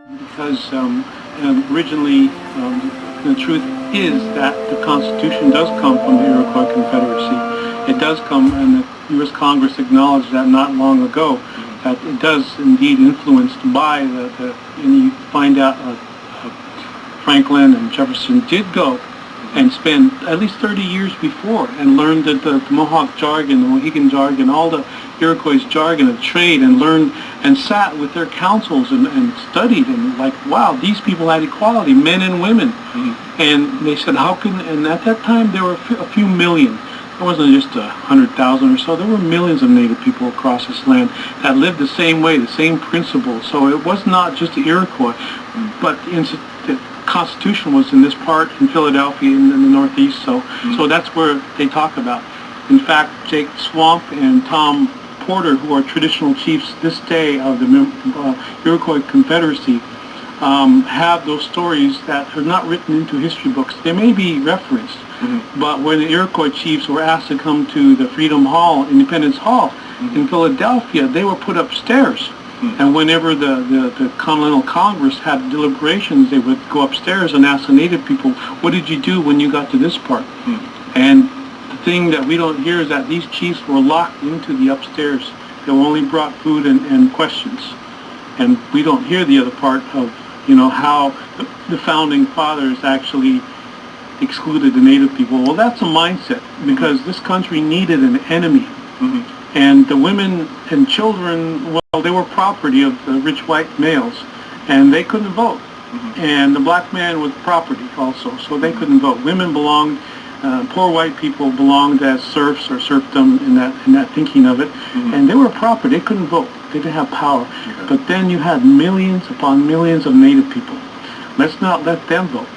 Because originally the truth is that the Constitution does come from the Iroquois Confederacy. It does come, and the U.S. Congress acknowledged that not long ago, that it does indeed influenced by and you find out Franklin and Jefferson did go and spend at least 30 years before and learned the Mohawk jargon, the Mohegan jargon, all the Iroquois jargon of trade, and learned and sat with their councils and studied and like, wow, these people had equality, men and women. And they said, how can, and at that time there were a few million. It wasn't just 100,000 or so. There were millions of Native people across this land that lived the same way, the same principles. So it was not just the Iroquois, but the Constitution was in this part in Philadelphia in the Northeast. So that's where they talk about. In fact, Jake Swamp and Tom Porter, who are traditional chiefs this day of the Iroquois Confederacy, have those stories that are not written into history books. They may be referenced, but when the Iroquois chiefs were asked to come to the Freedom Hall, Independence Hall in Philadelphia, they were put upstairs. And whenever the Continental Congress had deliberations, they would go upstairs and ask the Native people, what did you do when you got to this part? And the thing that we don't hear is that these chiefs were locked into the upstairs. They only brought food and questions. And we don't hear the other part of, how the founding fathers actually excluded the Native people. Well, that's a mindset, because this country needed an enemy. And the women and children, well, they were property of the rich white males, and they couldn't vote. And the black man was property also, so they couldn't vote. Women belonged, poor white people belonged as serfs or serfdom in that thinking of it, and they were property. They couldn't vote. They didn't have power. But then you had millions upon millions of Native people. Let's not let them vote.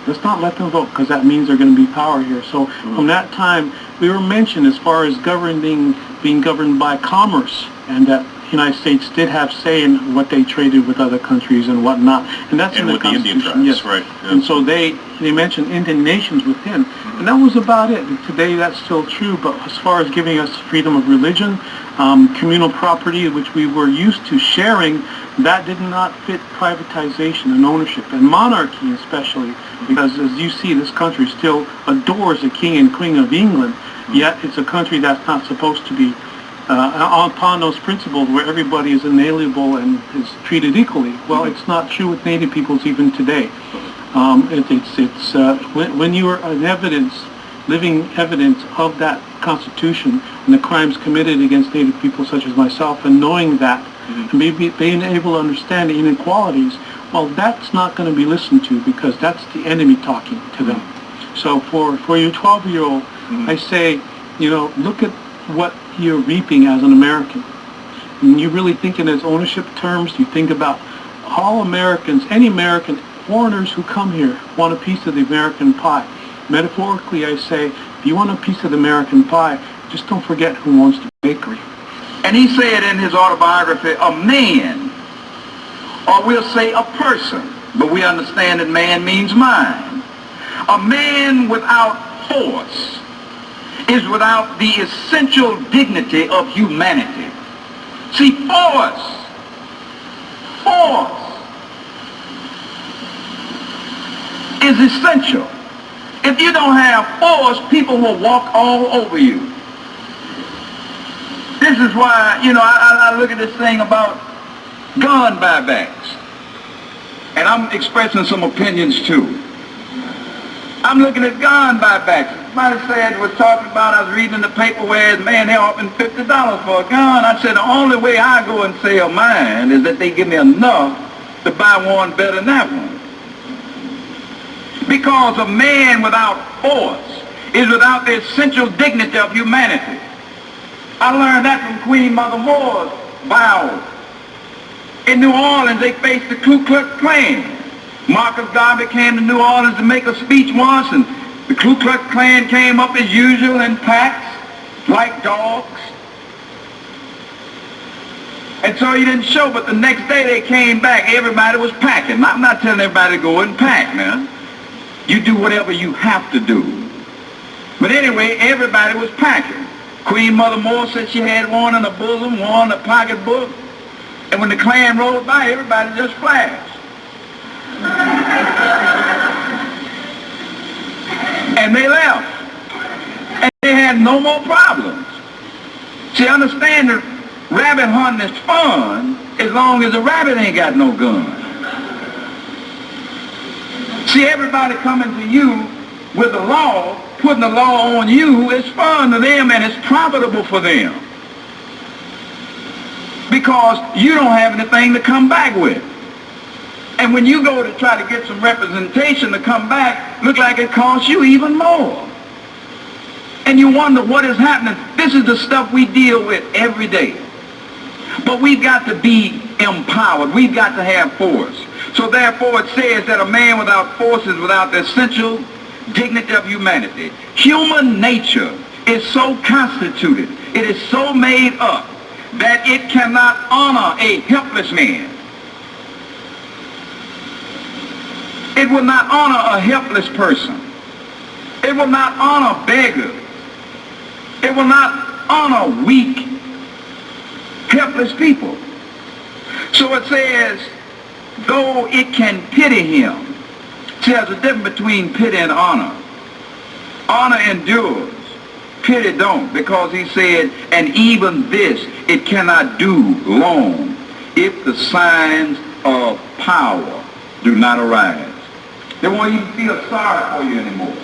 Let's not let them vote, because that means there's going to be power here. So from that time, we were mentioned as far as being governed by commerce, and that the United States did have say in what they traded with other countries and whatnot. And that's in the Constitution. The Indian tribes, right. Yeah. And so they mentioned Indian nations within. And that was about it. And today that's still true, but as far as giving us freedom of religion, communal property, which we were used to sharing, that did not fit privatization and ownership, and monarchy especially, because as you see, this country still adores the King and Queen of England, yet it's a country that's not supposed to be upon those principles where everybody is inalienable and is treated equally. Well, it's not true with Native peoples even today. When you are an living evidence of that Constitution and the crimes committed against Native people such as myself, and knowing that, and being able to understand the inequalities, well, that's not going to be listened to, because that's the enemy talking to them. So for your 12-year-old, I say, look at what you're reaping as an American. And you really think in its ownership terms. You think about all Americans, any American, foreigners who come here want a piece of the American pie. Metaphorically, I say, if you want a piece of the American pie, just don't forget who owns the bakery. And he said in his autobiography, a man, or we'll say a person, but we understand that man means mind. A man without force is without the essential dignity of humanity. See, force is essential. If you don't have force, people will walk all over you. This is why, I look at this thing about gun buybacks. And I'm expressing some opinions too. I'm looking at gun buybacks. Somebody said, was talking about, I was reading in the paper where, man, they're offering $50 for a gun. I said, the only way I go and sell mine is that they give me enough to buy one better than that one. Because a man without force is without the essential dignity of humanity. I learned that from Queen Mother Moore's vows. In New Orleans, they faced the Ku Klux Klan. Marcus Garvey came to New Orleans to make a speech once, and the Ku Klux Klan came up as usual in packs, like dogs. And so he didn't show, but the next day they came back. Everybody was packing. I'm not telling everybody to go and pack, man. You do whatever you have to do. But anyway, everybody was packing. Queen Mother Moore said she had one in her bosom, one in her pocketbook. And when the Klan rolled by, everybody just flashed. And they left. And they had no more problems. See, understand that rabbit hunting is fun as long as the rabbit ain't got no gun. See, everybody coming to you with the law, putting the law on you, is fun to them and it's profitable for them. Because you don't have anything to come back with. And when you go to try to get some representation to come back, look like it costs you even more. And you wonder what is happening. This is the stuff we deal with every day. But we've got to be empowered. We've got to have force. So therefore it says that a man without force is without the essential dignity of humanity. Human nature is so constituted, it is so made up, that it cannot honor a helpless man. It will not honor a helpless person. It will not honor beggars. It will not honor weak, helpless people. So it says, though it can pity him. See, there's a difference between pity and honor. Honor endures. Pity don't, because he said, and even this it cannot do long if the signs of power do not arise. They won't even feel sorry for you anymore.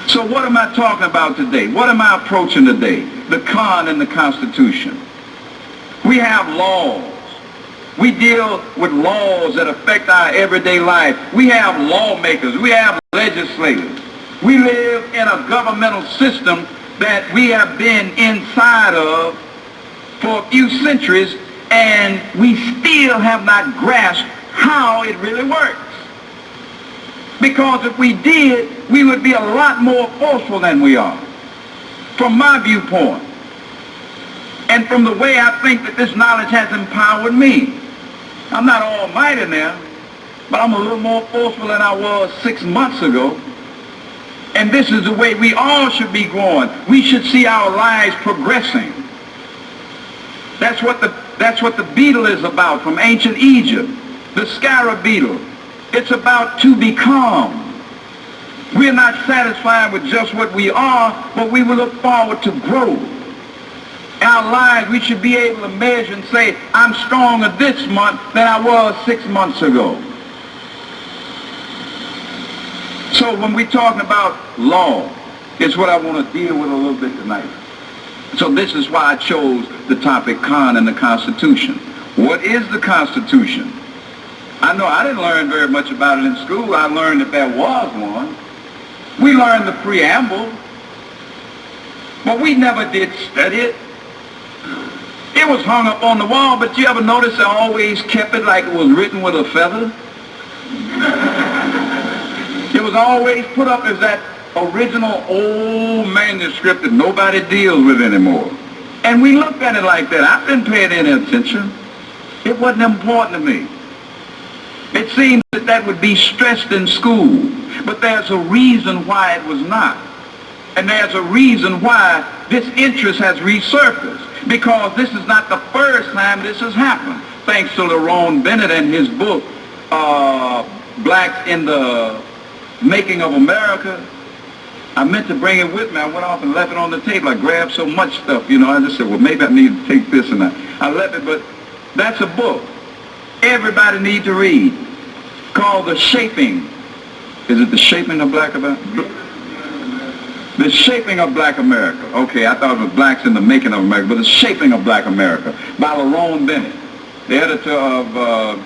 So what am I talking about today? What am I approaching today? The con and the Constitution. We have laws. We deal with laws that affect our everyday life. We have lawmakers. We have legislators. We live in a governmental system that we have been inside of for a few centuries, and we still have not grasped how it really works. Because if we did, we would be a lot more forceful than we are, from my viewpoint. And from the way I think that this knowledge has empowered me. I'm not almighty now, but I'm a little more forceful than I was 6 months ago. And this is the way we all should be growing. We should see our lives progressing. That's what the beetle is about from ancient Egypt, the scarab beetle. It's about to become. We're not satisfied with just what we are, but we will look forward to growth. Our lives, we should be able to measure and say, I'm stronger this month than I was 6 months ago. So when we're talking about law, it's what I want to deal with a little bit tonight. So this is why I chose the topic con and the Constitution. What is the Constitution? I know I didn't learn very much about it in school. I learned that there was one. We learned the preamble, but we never did study it. It was hung up on the wall, but you ever notice I always kept it like it was written with a feather? It was always put up as that original old manuscript that nobody deals with anymore. And we looked at it like that. I didn't pay it any attention. It wasn't important to me. It seems that that would be stressed in school, but there's a reason why it was not. And there's a reason why this interest has resurfaced, because this is not the first time this has happened. Thanks to Lerone Bennett and his book, Blacks in the Making of America. I meant to bring it with me. I went off and left it on the table. I grabbed so much stuff, you know, I just said, well, maybe I need to take this, and I left it, but that's a book everybody needs to read, called The Shaping. Is it The Shaping of Black America? The Shaping of Black America. Okay, I thought it was Blacks in the Making of America, but The Shaping of Black America by Lerone Bennett, the editor of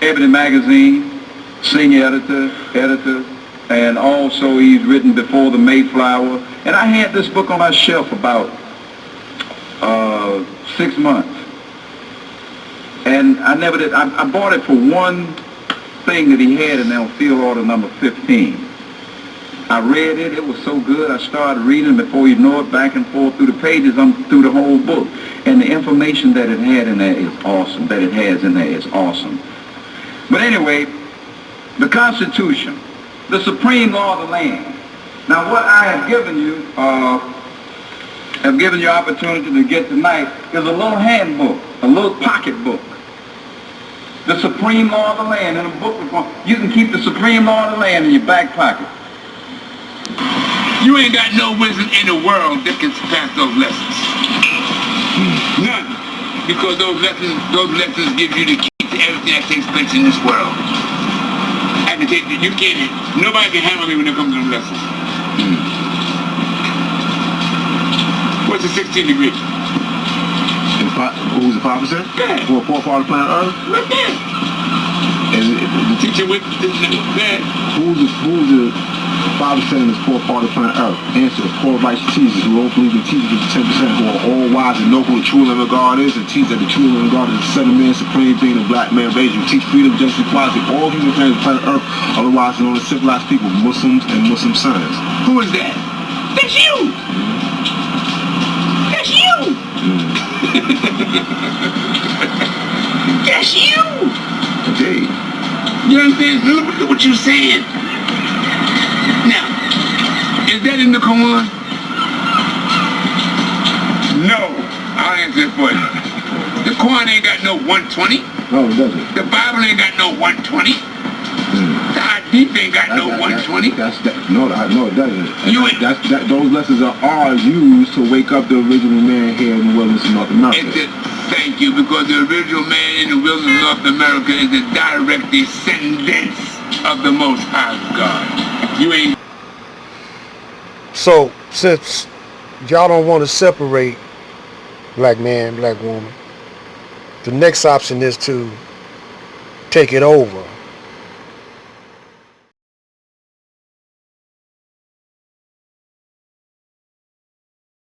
Ebony Magazine, senior editor, and also he's written Before the Mayflower. And I had this book on my shelf about 6 months. And I never did. I bought it for one thing that he had in there on field order number 15. I read it. It was so good. I started reading. Before you know it, back and forth through the pages, I'm through the whole book. And the information that it had in there is awesome. That it has in there is awesome. But anyway, the Constitution, the supreme law of the land. Now, what I have given you opportunity to get tonight is a little handbook, a little pocket book. The supreme law of the land in a book form. You can keep the supreme law of the land in your back pocket. You ain't got no wisdom in the world that can surpass those lessons. None. Because those lessons give you the key to everything that takes place in this world. I can take you can't, nobody can handle me when it comes to them lessons. What's the 16 degree? Who's the 5%? Yeah. For a poor part of planet Earth? Right there. And The teacher with that. who's the 5% in this poor part of planet Earth? Answer: poor righteous teachers who don't believe in teachers of the 10% who are all wise and know who the true living God is, and teach that the true living God is the Son of Man, supreme being, a black man raised. You teach freedom, justice, equality, all human beings on planet Earth, otherwise known as civilized people, Muslims and Muslim science. Who is that? That's you! That's you! That's you! Okay. You understand? Look at what you're saying. Now, is that in the Quran? No. I'll answer it for you. The Quran ain't got no 120. No, it doesn't. The Bible ain't got no 120. The Hadith ain't got no 120. No, it doesn't. Those lessons are used to wake up the original man here in the wilderness of North America. Thank you, because the original man in the wilderness of North America is the direct descendant of the Most High God. You ain't. So, since y'all don't want to separate black man, black woman, the next option is to take it over